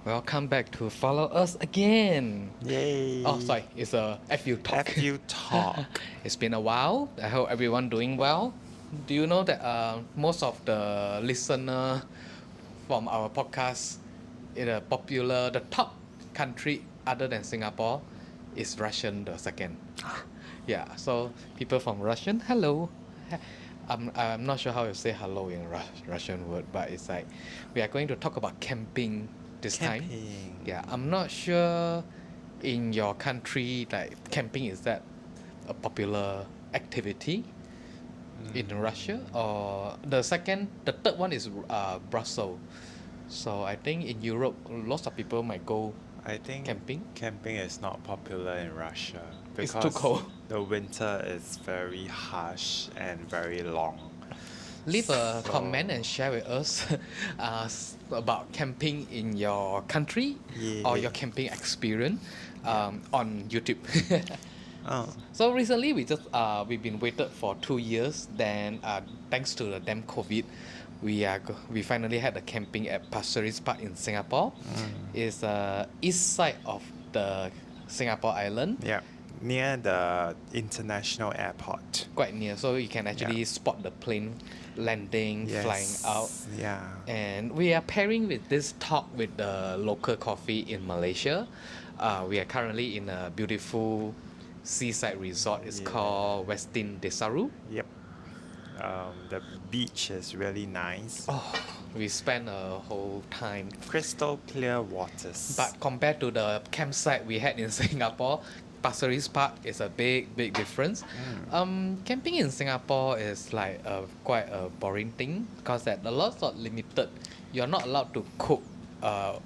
Welcome back to follow us again. Oh, Yay! sorry, it's a FU talk. FU Talk. It's been a while. I hope everyone doing well. Do you know that most of the listener from our podcast in a popular the top country other than Singapore is Russian the second. Yeah, so people from Russian, hello. I'm not sure how to say hello in Russian word, but it's like we are going to talk about camping this time. Camping. Yeah, I'm not sure in your country like camping is that a popular activity in Russia, or the third one is Brussels. So I think in Europe lots of people might go I think camping. camping is not popular in Russia It's too because cold. the winter is very harsh and very long. Leave a comment So, and share with us about camping in your country or yeah. your camping experience Yeah. on YouTube. Oh, So recently we've been waited for 2 years. Then thanks to the damn COVID, we finally had a camping at Pasir Ris Park in Singapore. It's east side of the Singapore island, yeah. Near the international airport. quite near, so you can Yeah. actually spot the plane landing, flying out. Yes. Yeah. And we are pairing with this talk with the local coffee in Malaysia. We are currently in a beautiful seaside resort. It's Yeah. called Westin Desaru. Yep. The beach is really nice. Oh, we spent a whole time. Crystal clear waters. But compared to the campsite we had in Singapore, Pasir Ris Park is a big difference. Camping in Singapore is like quite a boring thing because that a lot of limited. You're not allowed to cook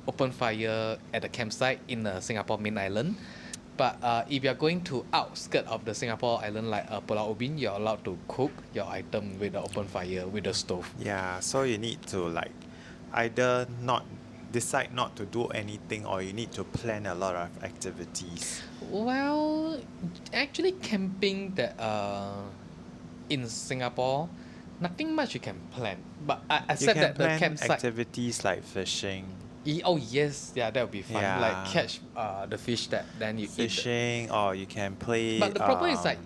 open fire at the campsite in the Singapore main island. But if you're going to outskirt of the Singapore island like Pulau Ubin, you're allowed to cook your item with the open fire with the stove. Yeah, so you need to like either not decide not to do anything or you need to plan a lot of activities. Well, actually, camping that in Singapore, nothing much you can plan. But You except can that the plan campsite. activities like fishing, Oh yes, yeah, that would be fun. Like Yeah. catch the fish that then you eat. fishing, or you can play. But the problem is like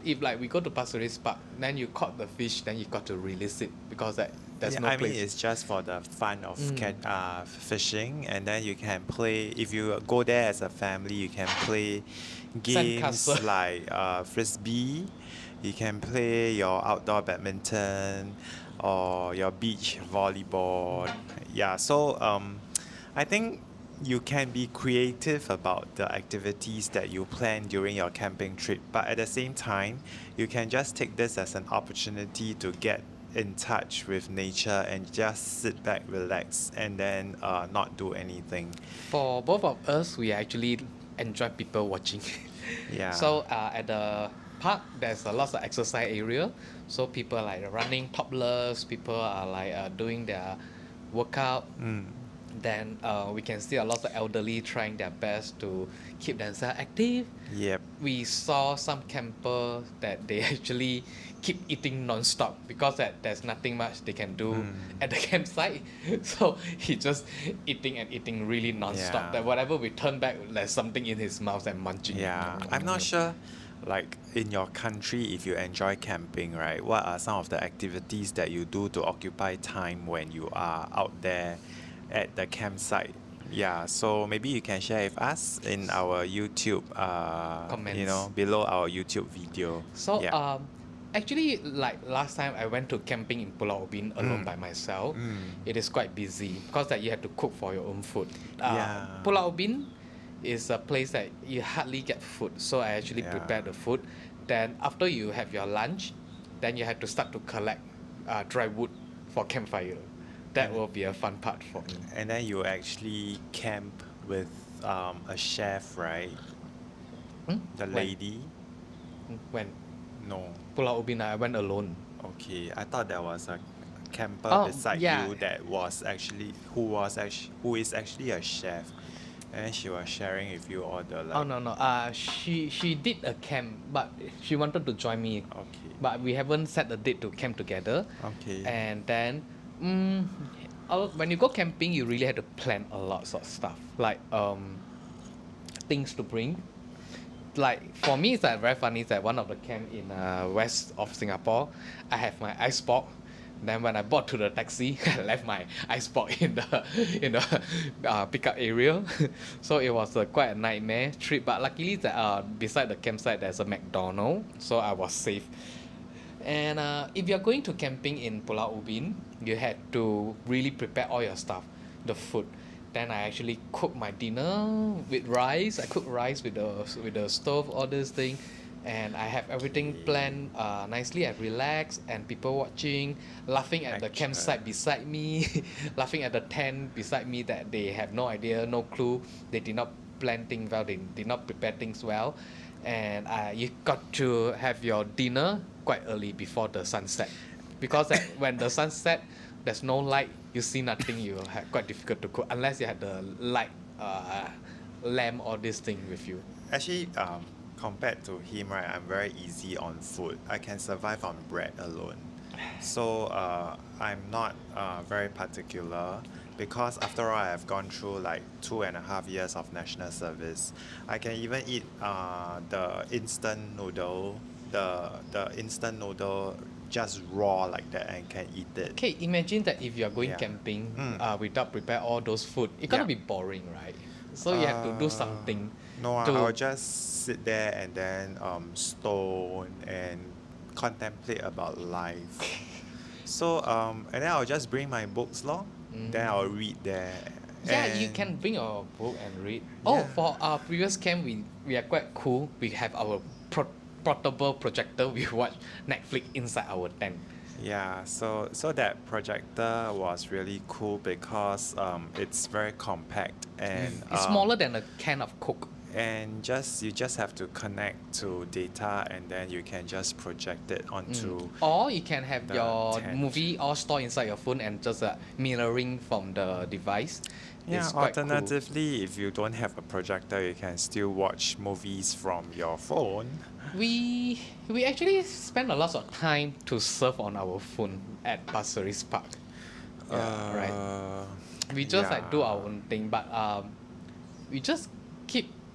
if like we go to Pasir Ris Park, then you caught the fish, then you got to release it because there's no I place. mean, it's just for the fun of fishing, and then you can play. If you go there as a family, you can play games Sandcastle. like frisbee. You can play your outdoor badminton or your beach volleyball. Yeah, so I think you can be creative about the activities that you plan during your camping trip, but at the same time, you can just take this as an opportunity to get in touch with nature and just sit back, relax, and then not do anything. For both of us, we actually enjoy people watching. Yeah. So at the park, there's a lot of exercise area. So people are like running topless. People are like doing their workout. Then we can see a lot of elderly trying their best to keep themselves active. Yep. We saw some camper that they actually keep eating non-stop because that there's nothing much they can do at the campsite. So he just eating and eating really non-stop. Yeah. That whatever we turn back, there's something in his mouth and munching. Yeah, I'm not sure, like in your country, if you enjoy camping, right? What are some of the activities that you do to occupy time when you are out there at the campsite? Yeah, so maybe you can share with us in our YouTube, Comments. below our YouTube video. So Yeah. actually like last time I went to camping in Pulau Ubin alone by myself. It is quite busy because that you have to cook for your own food. Yeah. Pulau Ubin is a place that you hardly get food. So I actually Yeah. prepare the food. Then after you have your lunch, then you have to start to collect dry wood for campfire. That will be a fun part for me. And then you actually camp with a chef, right? The When? lady? When? No. Pulau Ubin, I went alone. Okay, I thought there was a camper Oh, beside yeah. you that was actually who is actually a chef, and she was sharing with you all the like. Oh no. She did a camp, but she wanted to join me. Okay. But we haven't set a date to camp together. Okay. And then when you go camping, you really have to plan a lot of stuff, like things to bring. Like for me, it's like very funny. It's like one of the camp in west of Singapore. I have my ice box. Then when I bought to the taxi, I left my ice box in the pickup area. So it was quite a nightmare trip. But luckily, that beside the campsite there's a McDonald's, so I was safe. And if you're going to camping in Pulau Ubin, you had to really prepare all your stuff, the food. Then I actually cook my dinner with rice. I cook rice with the stove, all this thing, and I have everything planned nicely. I relax and people watching, laughing at the campsite beside me, laughing at the tent beside me that they have no idea, no clue. They did not plan things well. They did not prepare things well, and you got to have your dinner quite early before the sunset, because when the sunset, there's no light, you see nothing, you have quite difficult to cook unless you had the light lamp or this thing with you. Actually, compared to him, right, I'm very easy on food. I can survive on bread alone. So I'm not very particular because after all, I've gone through like 2.5 years of national service. I can even eat the instant noodle, the instant noodle just raw like that and can eat it. Okay, imagine that if you're going Yeah. camping Mm. without prepare all those food, it's gonna Yeah. be boring, right? So you have to do something No, to I'll just sit there and then stone and contemplate about life. So and then I'll just bring my books lor. Then I'll read there. yeah, you And can bring your book and read. Oh, yeah. for our previous camp, we are quite cool. We have our portable projector. We watch Netflix inside our tent. Yeah, so that projector was really cool because it's very compact and It's smaller than a can of Coke. and you just have to connect to data and then you can just project it onto Or you can have the your tent. movie all stored inside your phone and just mirroring from the device. Yeah, It's quite cool. alternatively, if you don't have a projector, you can still watch movies from your phone. We actually spend a lot of time to surf on our phone at Pasir Ris Park. Yeah, right. We just like do our own thing, but we just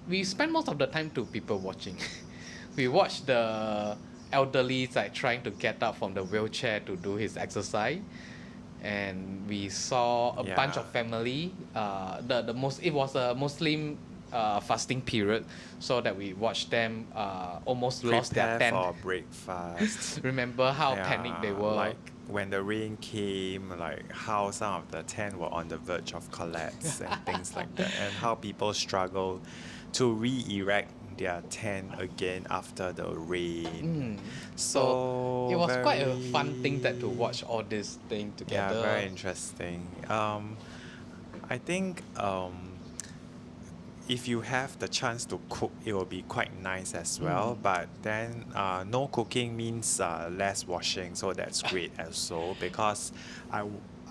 we spend most of the time to people watching. We watch the elderly like trying to get up from the wheelchair to do his exercise, and we saw a bunch of Yeah. family. It was a Muslim fasting period, so that we watched them almost lost their Prepare tent. for breakfast. Remember how panicked they were. Like when the rain came, like how some of the tent were on the verge of collapse and things like that, and how people struggle to re-erect their tent again after the rain. So It was quite a very- fun thing that to watch all this thing together. Yeah, very interesting. I think if you have the chance to cook, it will be quite nice as well. But then no cooking means less washing, so that's great also because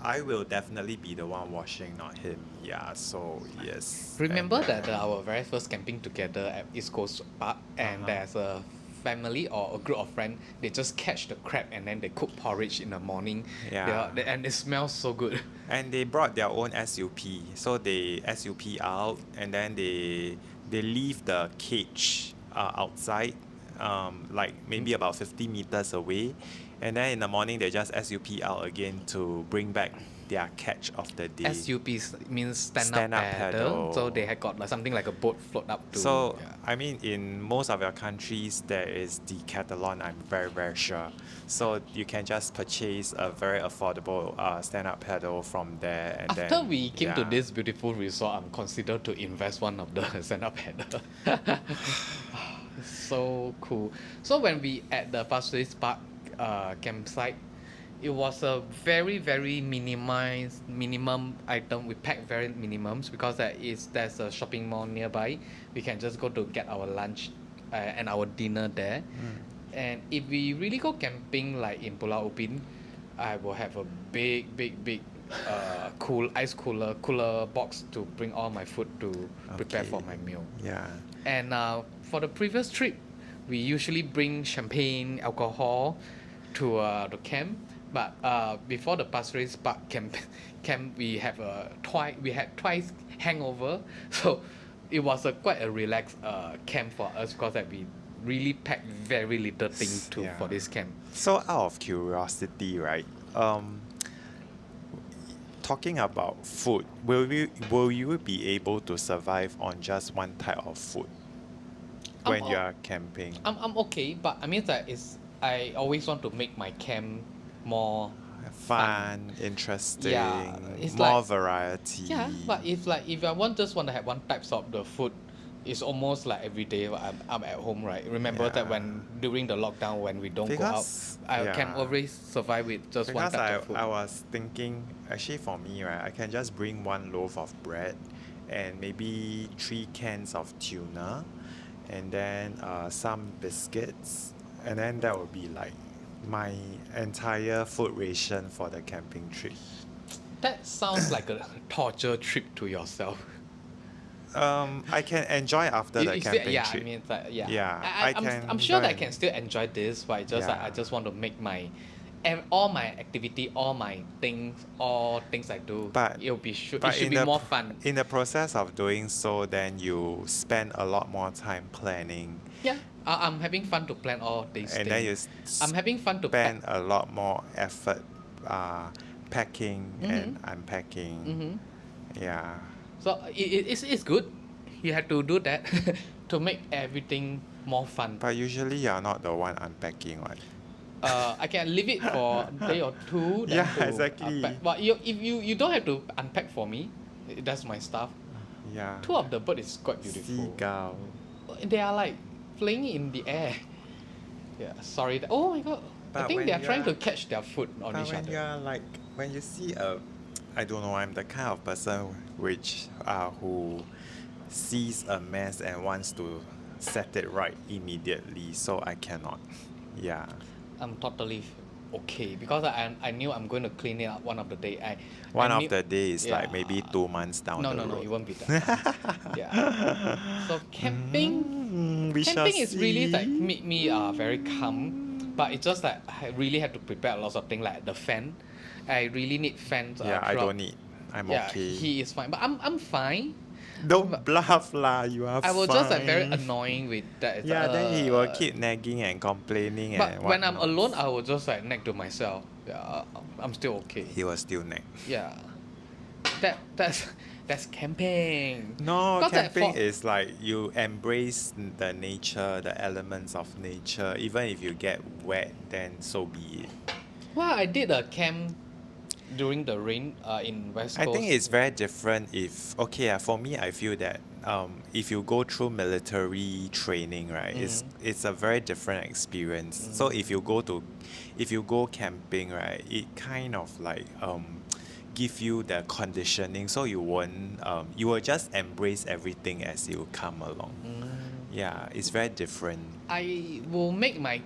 I will definitely be the one washing, not him. Yeah, so yes. Remember And, that our very first camping together at East Coast Park, and there's a family or a group of friends, they just catch the crab and then they cook porridge in the morning. Yeah. And it smells so good. And they brought their own SUP. So they SUP out and then they leave the cage outside, like maybe about 50 meters away. And then in the morning they just SUP out again to bring back their catch of the day. SUP means stand Stand up up paddle. paddle. So they had got like something like a boat float up to. So yeah. I mean, in most of your countries, there is Decathlon. I'm very very sure. So you can just purchase a very affordable stand-up paddle from there, and After then we came to yeah. this beautiful resort, I'm considered to invest one of the stand-up paddle. So cool. So when we at the Pasir Ris Park campsite, it was a very very minimum item. We packed very minimums because there's a shopping mall nearby. We can just go to get our lunch and our dinner there. And if we really go camping like in Pulau Ubin, I will have a big ice cooler box to bring all my food to prepare Okay. for my meal. Yeah. And for the previous trip, we usually bring champagne, alcohol to the camp. But before the Pasir Ris Park camp we have we had twice hangover, so it was quite a relaxed camp for us because that we really packed very little thing to Yeah. for this camp. So out of curiosity, right? Talking about food, will you be able to survive on just one type of food I'm when you are camping? I'm okay, but I mean that is I always want to make my camp more fun. Fun, Yeah, interesting, it's more like yeah, variety. but if I just want to have one types of the food, it's almost like every day I'm at home, right? Remember that Yeah. when during the lockdown when we don't go out, Because I can yeah. always survive with just one Because type I, of food. I was thinking, actually for me, right, I can just bring one loaf of bread and maybe 3 cans of tuna and then some biscuits. And then that would be like my entire food ration for the camping trip. That sounds like a torture trip to yourself. I can enjoy after the You see, camping yeah, I trip. mean, it's like, yeah, Yeah, I, I I- I'm can I'm sure that I enjoy. can still enjoy this, but it's just like I Yeah. just want to make my all my activity, all things I do, But it but should in be the more fun. in the process of doing so, then you spend a lot more time planning, Yeah, I'm having fun to plan all these and then you things. I'm having fun to pack. spend a lot more effort uh, packing Mm-hmm. and unpacking. Mm-hmm. Yeah. So it's good. You have to do that to make everything more fun. But usually you're not the one unpacking, right? I can leave it for a day or two, then Yeah, to unpack. exactly. But if you don't have to unpack for me, that's my stuff. Yeah. Two of the bird is quite beautiful. Seagull. They are like flying in the air. Yeah, sorry. Oh my god. I But think they when are you trying are to catch their food on But each when you other. are like, when you see I don't know, I'm the kind of person who sees a mess and wants to set it right immediately, so I cannot. Yeah. I'm totally okay because I knew I'm going to clean it up one of the day. I One of knew, the days, yeah. like maybe 2 months down the No, road. it won't be that long. Yeah. So We shall camping is really like see. make me very calm, but it's just like I really have to prepare a lot of things like the fan. I really need fans Yeah, I throughout. don't need. I'm Yeah, okay. he is fine, but I'm fine. Don't But bluff lah, you are I was just like very fine. annoying with that. It's like, Yeah, then he will keep nagging and complaining and but when I'm whatnot. alone, I will just like nag to myself. Yeah, I'm still okay. He will still nag. Yeah, that's that's camping. No, Cause like camping for is like you embrace the nature, the elements of nature. Even if you get wet, then so be it. well, I did a camp during the rain in West I think Coast. it's very different if okay, for me I feel that if you go through military training, right, Mm. it's a very different experience. So Mm. if you go camping, right, it kind of like give you the conditioning so you won't you will just embrace everything as you come along. Mm. Yeah, it's very different. I will make my.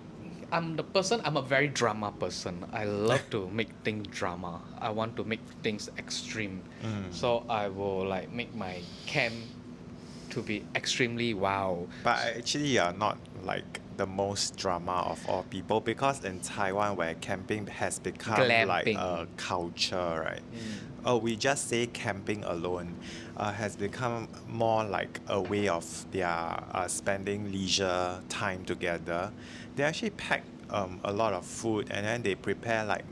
I'm a very drama person. I love to make things drama. I want to make things extreme. Mm. So I will like make my camp to be extremely wow. But actually, you're not like the most drama of all people because in Taiwan, where camping has become like Glamping. a culture, right? Mm. Oh, we just say camping alone has become more like a way of their spending leisure time together. They actually pack a lot of food and then they prepare like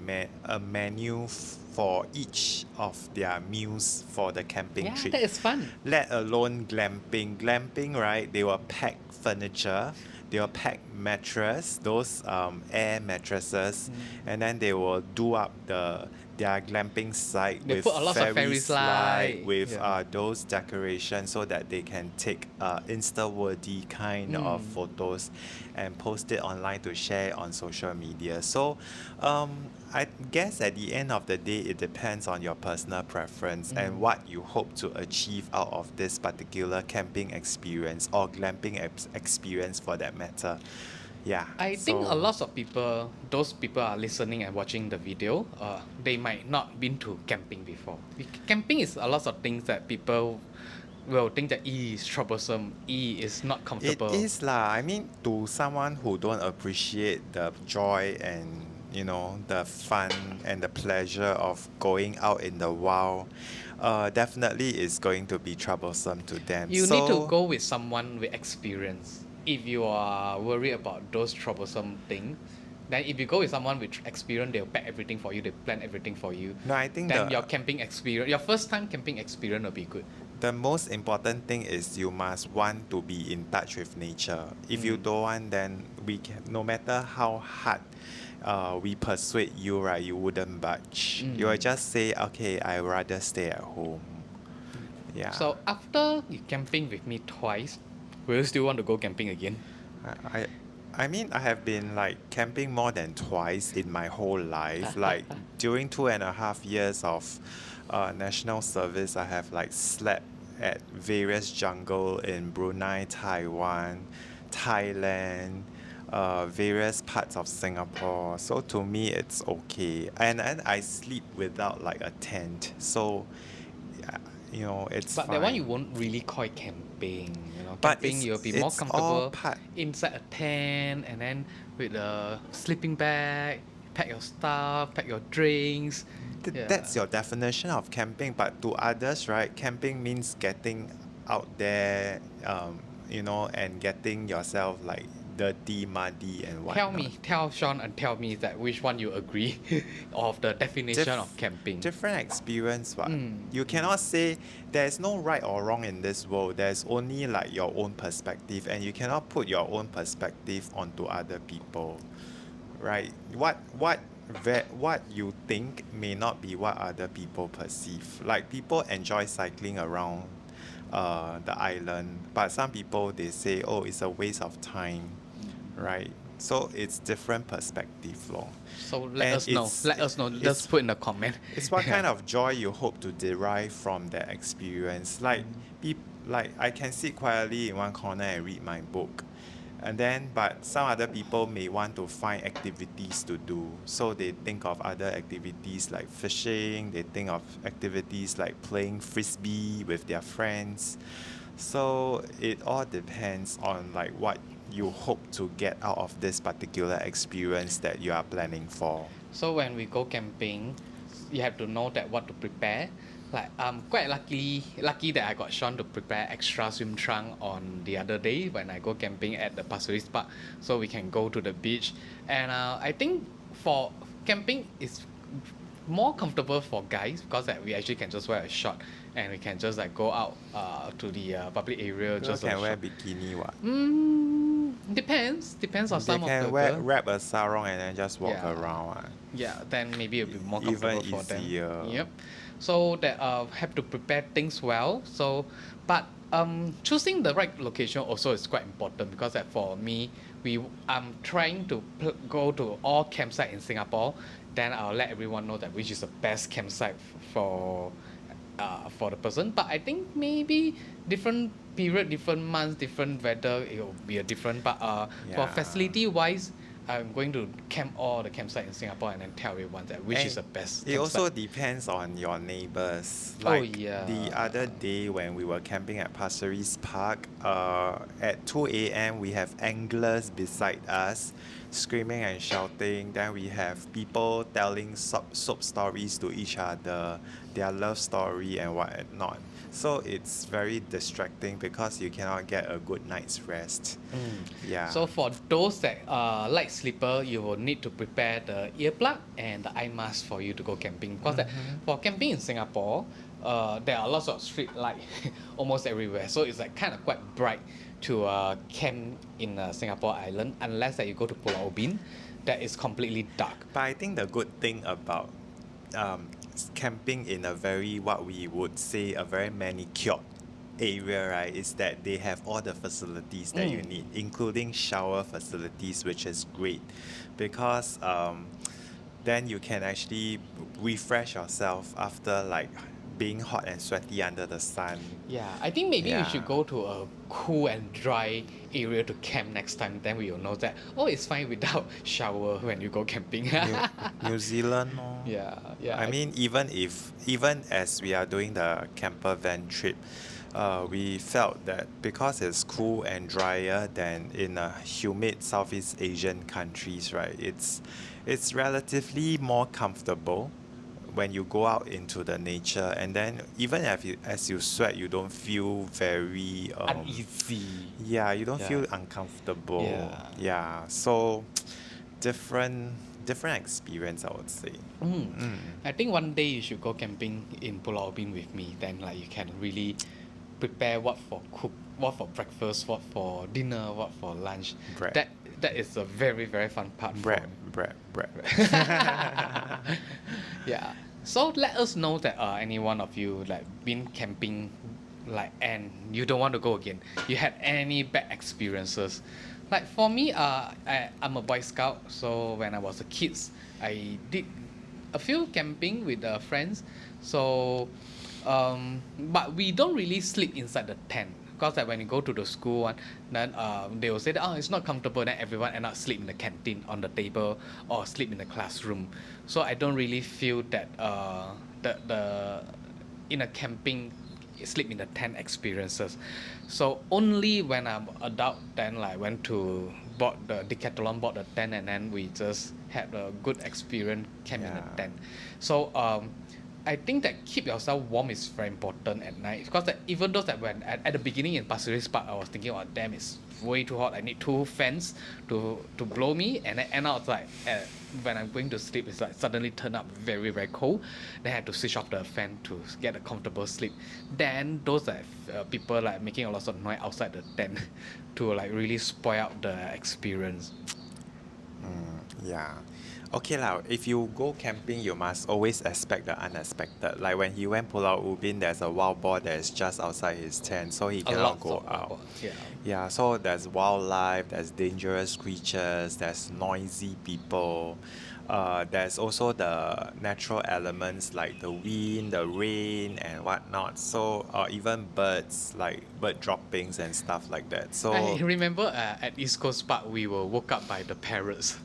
a menu for each of their meals for the camping Yeah, trip. that is fun. Let alone glamping. Glamping, right? They will pack furniture, they will pack mattress, those air mattresses, Mm. and then they will do up their glamping site They with put a lot of fairy fairy slide, slide. with Yeah. those decorations so that they can take insta-worthy kind of Mm. photos and post it online to share on social media. So I guess at the end of the day, it depends on your personal preference and Mm. what you hope to achieve out of this particular camping experience or glamping experience for that matter. Yeah. I think a So lot of people, those people are listening and watching the video, they might not been to camping before. Camping is a lot of things that people will think that E is troublesome, E is not it comfortable. is lah. I mean, to someone who don't appreciate the joy and you know, the fun and the pleasure of going out in the wild, definitely is going to be troublesome to them. You need to So go with someone with experience. If you are worried about those troublesome things, then if you go with someone with experience, they'll pack everything for you, they plan everything for you. no, I think Then your camping experience, your first time camping experience will be good. the most important thing is you must want to be in touch with nature. If you don't want, then we can, no matter how hard we persuade you, right, you wouldn't budge. You will just say, okay, I'd rather stay at home. Yeah. So after you camping with me twice, will you still want to go camping again? I, I mean, I have been like camping more than twice in my whole life. Like during 2.5 years of national service, I have like slept at various jungle in Brunei, Taiwan, Thailand, various parts of Singapore. So to me, it's okay. And I sleep without like a tent. So, yeah, you know, it's But fine. that one you won't really call it camping. You know, But camping you'll be more it's all comfortable part. inside a tent and then with a sleeping bag, pack your stuff, pack your drinks. Yeah. That's your definition of camping, but to others, right, camping means getting out there, you know, and getting yourself like dirty, muddy, and whatnot. Tell Shaun and tell me that which one you agree of the definition of camping. Different experience, what? You cannot say there's no right or wrong in this world. There's only like your own perspective, and you cannot put your own perspective onto other people, right? What you think may not be what other people perceive. Like people enjoy cycling around the island, but some people they say, oh, it's a waste of time, right? So it's different perspective, lor. So let And us know. it's- Let us know. it's- Just put in the comment. It's what kind of joy you hope to derive from that experience. Like, like I can sit quietly in one corner and read my book, and then but some other people may want to find activities to do. So they think of other activities like fishing. They think of activities like playing frisbee with their friends. So it all depends on like what you hope to get out of this particular experience that you are planning for. So when we go camping, you have to know that what to prepare. Like I'm quite lucky that I got Shaun to prepare extra swim trunk on the other day when I go camping at the Pasir Ris Park, so we can go to the beach. And I think for camping is more comfortable for guys because that we actually can just wear a short and we can just like go out to the public area. You Just can wear bikini, what? Depends on They some of can the wear, girl. wrap a sarong and then just walk Yeah. around. What? Yeah, then maybe it'll be more Even comfortable for them. easier. Yep. So that have to prepare things well. So, but choosing the right location also is quite important because that for me, I'm trying to go to all campsite in Singapore. Then I'll let everyone know that which is the best campsite for the person. But I think maybe different period, different months, different weather, it will be a different. But for Yeah. facility wise, I'm going to camp all the campsite in Singapore and then tell everyone that which is the best It also campsite. depends on your neighbors. Oh, Like yeah. the other day when we were camping at Pasir Ris Park, at 2 a.m. we have anglers beside us screaming and shouting. Then we have people telling soap stories to each other, their love story and whatnot. So it's very distracting because you cannot get a good night's rest. Yeah. So for those that light sleeper, you will need to prepare the earplug and the eye mask for you to go camping. Because that, for camping in Singapore, there are lots of street light almost everywhere. So it's like kind of quite bright to camp in Singapore Island unless that you go to Pulau Ubin, that is completely dark. But I think the good thing about camping in a very, what we would say, a very manicured area, right, is that they have all the facilities that you need, including shower facilities, which is great because then you can actually refresh yourself after like being hot and sweaty under the sun. Yeah, I think maybe we Yeah. should go to a cool and dry area to camp next time. Then we will know that, oh, it's fine without shower when you go camping. New Zealand, no? Yeah, yeah. I mean, even as we are doing the camper van trip, we felt that because it's cool and drier than in a humid Southeast Asian countries, right? It's relatively more comfortable when you go out into the nature, and then even if you as you sweat, you don't feel very Uneasy. yeah, you don't Yeah. feel uncomfortable. Yeah. Yeah, so different different experience, I would say. Mm. Mm. I think one day you should go camping in Pulau Ubin with me. Then like you can really prepare what for cook, what for breakfast, what for dinner, what for lunch. Bread, That that is a very very fun part for bread, bread, bread. yeah. So let us know that any one of you like been camping like and you don't want to go again. You had any bad experiences. Like for me, I'm a Boy Scout, so when I was a kids, I did a few camping with friends. So but we don't really sleep inside the tent. Because like when you go to the school one, then they will say that, oh, it's not comfortable. Then everyone end up sleep in the canteen on the table or sleep in the classroom. So I don't really feel that the in a camping sleep in the tent experiences. So only when I'm adult then like went to bought the decathlon, bought the tent, and then we just had a good experience camp in the Yeah. tent. So I think that keep yourself warm is very important at night, because that even though that when at the beginning in Pasir Ris Park I was thinking, oh damn, it's way too hot, I need two fans to blow me, and then end up like when I'm going to sleep it's like suddenly turn up very very cold. Then I had to switch off the fan to get a comfortable sleep. Then those like people like making a lot of noise outside the tent to like really spoil out the experience. Yeah. Okay lah, if you go camping, you must always expect the unexpected. Like when he went Pulau Ubin, there's a wild boar that is just outside his tent, so he A cannot lot go of out. yeah. Yeah, so there's wildlife, there's dangerous creatures, there's noisy people. There's also the natural elements like the wind, the rain, and whatnot. So, even birds, like bird droppings and stuff like that. I So, remember at East Coast Park we were woke up by the parrots.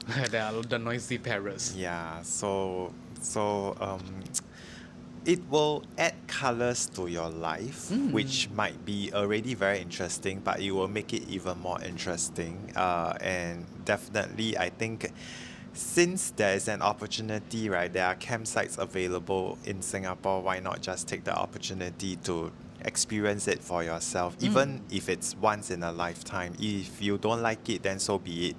The noisy parrots. yeah, it will add colors to your life, Mm. which might be already very interesting, but it will make it even more interesting. And definitely, I think since there is an opportunity, right, there are campsites available in Singapore, why not just take the opportunity to experience it for yourself, even Mm. if it's once in a lifetime. If you don't like it, then so be it.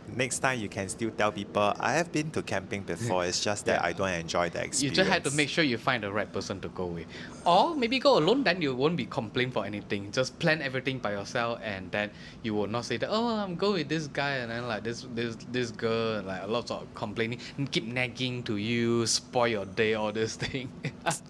Next time, you can still tell people, I have been to camping before, it's just that Yeah. I don't enjoy the You just have to experience. make sure you find the right person to go with. Or maybe go alone, then you won't be complain for anything. Just plan everything by yourself, and then you will not say that, oh, I'm going with this guy, and then like this girl, and like a lot of complaining, and keep nagging to you, spoil your day, all this thing.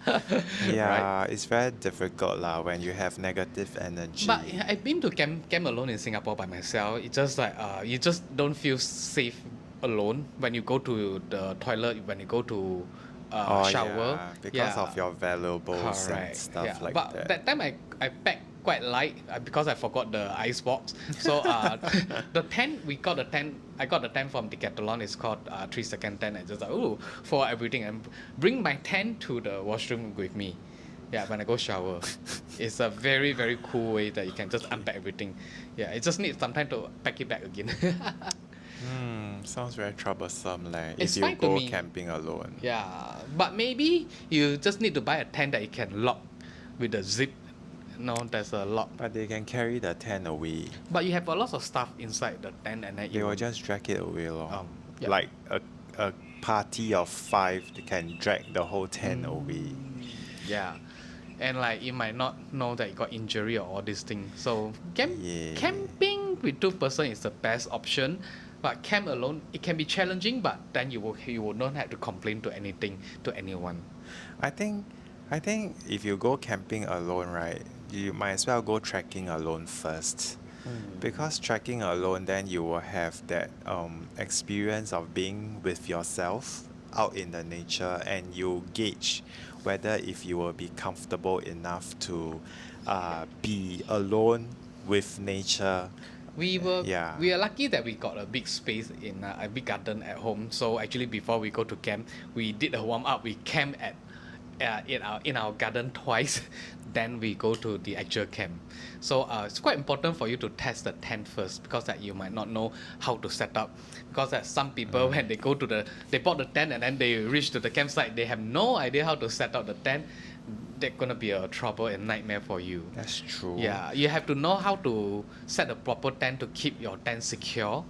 Right? Yeah, it's very difficult lah when you have negative But energy. I've been to camp alone in Singapore by myself. It's just like you just don't feel safe alone when you go to the toilet, when you go to Oh shower. yeah, because of Yeah, your valuables and correct. stuff Yeah, like but that. that time I packed quite light because I forgot the ice box. So the tent we got the tent. I got the tent from Decathlon. It's called 3 second tent. I just like, oh, for everything, and bring my tent to the washroom with me. Yeah, when I go shower. It's a very, very cool way that you can just unpack everything. Yeah, it just needs some time to pack it back again. Sounds very troublesome leh, if It's you fine to go me. camping alone. Yeah, but maybe you just need to buy a tent that you can lock with the zip. No, there's a lock. But they can carry the tent away. But you have a lot of stuff inside the tent, and then They you will just drag it away lor. yeah. Like a party of 5, they can drag the whole tent away. Yeah. And like you might not know that you got injury or all these things. So Yeah. camping with 2 person is the best option. But camp alone, it can be challenging, but then you will not have to complain to anything to anyone. I think I think if you go camping alone, right, you might as well go trekking alone first. Because trekking alone, then you will have that experience of being with yourself out in the nature, and you gauge whether if you will be comfortable enough to be alone with nature. Yeah. We are lucky that we got a big space in a big garden at home. So actually before we go to camp, we did a warm up. We camp at in our garden twice, then we go to the actual camp. So it's quite important for you to test the tent first because that you might not know how to set up. Because that some people when they go to they bought the tent and then they reach to the campsite, they have no idea how to set up the tent. They're gonna be a trouble and nightmare for you. That's true. Yeah, you have to know how to set a proper tent to keep your tent secure.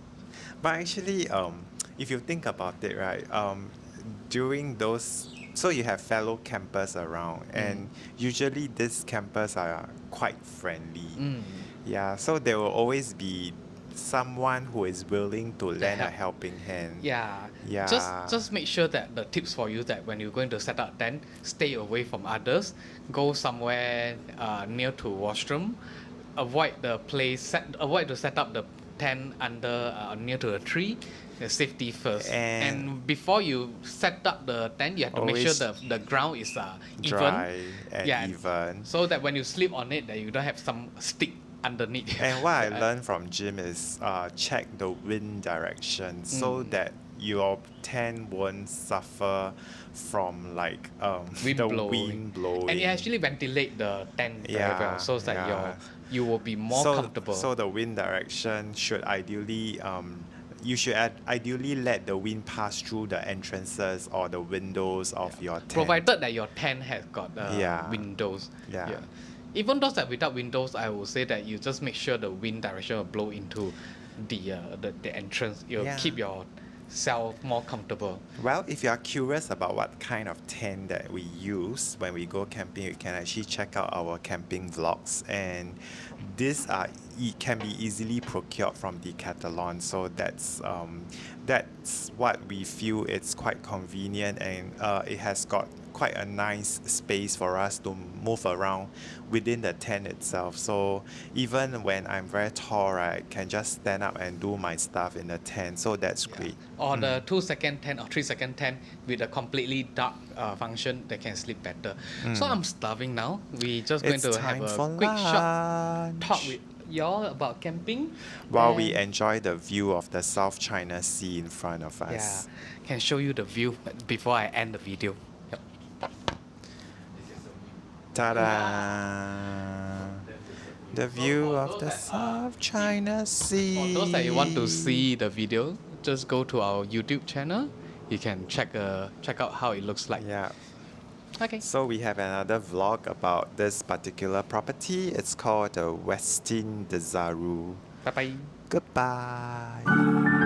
But actually, if you think about it, right, during those, so you have fellow campers around, and usually these campers are quite friendly. Yeah, so there will always be someone who is willing to lend a help. helping hand. Yeah. Yeah. Just make sure that the tips for you that when you're going to set up tent, stay away from others, go somewhere near to washroom, avoid to set up the tent under near to a tree. The safety first. And before you set up the tent, you have to make sure Always the ground is dry even. and even. So that when you sleep on it, that you don't have some stick underneath. And what I learned from Jim is check the wind direction so that your tent won't suffer from like wind blowing. And it actually ventilate the tent very well, so that you will be more comfortable. So the wind direction should ideally you should ideally let the wind pass through the entrances or the windows of your tent. Provided that your tent has got windows. Yeah. Even those that without windows, I will say that you just make sure the wind direction will blow into the entrance. It will keep yourself more comfortable. Well, if you are curious about what kind of tent that we use when we go camping, you can actually check out our camping vlogs, and these can be easily procured from Decathlon. So that's what we feel. It's quite convenient, and it has got quite a nice space for us to move around within the tent itself. So even when I'm very tall, right, I can just stand up and do my stuff in the tent. So that's great. Or the 2-second tent or 3-second tent with a completely dark function, they can sleep better. So I'm starving now. We just going to have a quick short talk with y'all about camping while we enjoy the view of the South China Sea in front of us. Yeah, can show you the view before I end the video. Yep. Ta-da! The view of the South China Sea. For those that you want to see the video, just go to our YouTube channel. You can check out how it looks like. Yeah. Okay. So we have another vlog about this particular property. It's called the Westin Desaru. Bye bye. Goodbye.